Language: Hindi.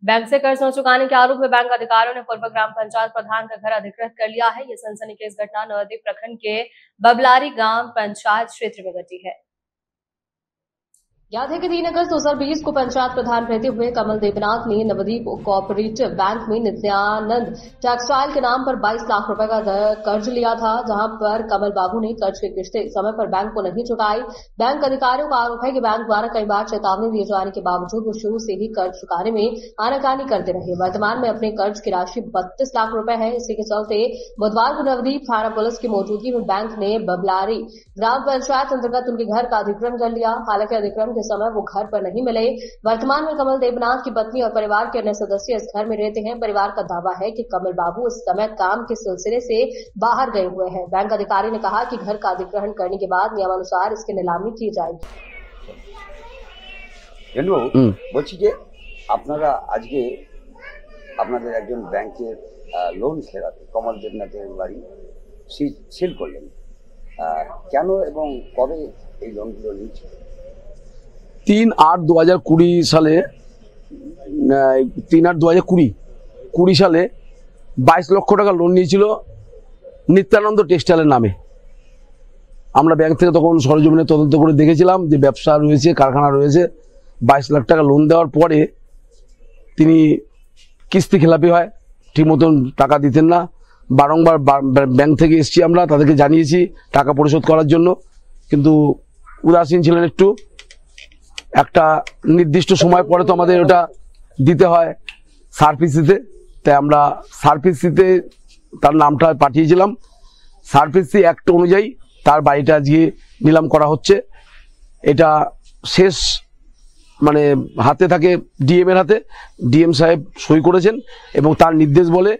बैंक से कर्ज न चुकाने के आरोप में बैंक अधिकारियों ने पूर्व ग्राम पंचायत प्रधान का घर अधिकृत कर लिया है। ये सनसनीखेज घटना नवद्वीप प्रखंड के बबलारी ग्राम पंचायत क्षेत्र में घटी है। याद है कि 3 अगस्त 2020 को पंचायत प्रधान रहते हुए कमल देवनाथ ने नवद्वीप कोऑपरेटिव बैंक में नित्यानंद टेक्सटाइल के नाम पर 22 लाख रुपए का कर्ज लिया था, जहां पर कमल बाबू ने कर्ज की किस्तें समय पर बैंक को नहीं चुकाई। बैंक अधिकारियों का आरोप है कि बैंक द्वारा कई बार चेतावनी दिए जाने के बावजूद वो शुरू से ही कर्ज चुकाने में आनाकानी करते रहे। वर्तमान में अपने कर्ज की राशि 32 लाख रुपए है। इसी के चलते बुधवार को नवद्वीप थाना पुलिस की मौजूदगी में बैंक ने बबलारी ग्राम पंचायत अंतर्गत उनके घर का अधिग्रहण कर लिया। हालांकि अधिग्रहण समय वो घर पर नहीं मिले। वर्तमान में कमल देवनाथ की पत्नी और परिवार के अन्य सदस्य इस घर में रहते हैं। परिवार का दावा है कि कमल बाबू इस समय काम के सिलसिले से बाहर गए हुए हैं। बैंक अधिकारी ने कहा कि घर का अधिग्रहण करने के बाद नियमानुसार इसकी नीलामी की जाएगी। বলছি যে আপনারা আজকে আপনাদের একজন ব্যাংকের লোন খেলাতে কমল দেবনাথের বাড়ি সিল করলেন, কেন এবং কবে এই লোনগুলো নিয়েছে? 3/8/2020 সালে 3/8/2020 সালে 22 লক্ষ টাকা লোন নিয়েছিল নিত্যানন্দ টেক্সটাইলের নামে। আমরা ব্যাংক থেকে তখন সরজমিনে তদন্ত করে দেখেছিলাম যে ব্যবসা রয়েছে, কারখানা রয়েছে। 22 লাখ টাকা লোন দেওয়ার পরে তিনি কিস্তি খেলাপি হয়, ঠিক মতন টাকা দিতেন না। বারংবার ব্যাংক থেকে এসেছি, আমরা তাদেরকে জানিয়েছি টাকা পরিশোধ করার জন্য, কিন্তু উদাসীন ছিলেন একটু। একটা নির্দিষ্ট সময় পরে তো আমাদের ওটা দিতে হয় সার্ভিসিতে, তাই আমরা সার্ভিসিতে তার নামটা পাঠিয়েছিলাম। সার্ভিসি অ্যাক্ট অনুযায়ী তার বাড়িটা আজকে নিলাম করা হচ্ছে। এটা শেষ মানে হাতে থাকে ডিএম এর হাতে, ডিএম সাহেব সই করেছেন এবং তার নির্দেশ বলে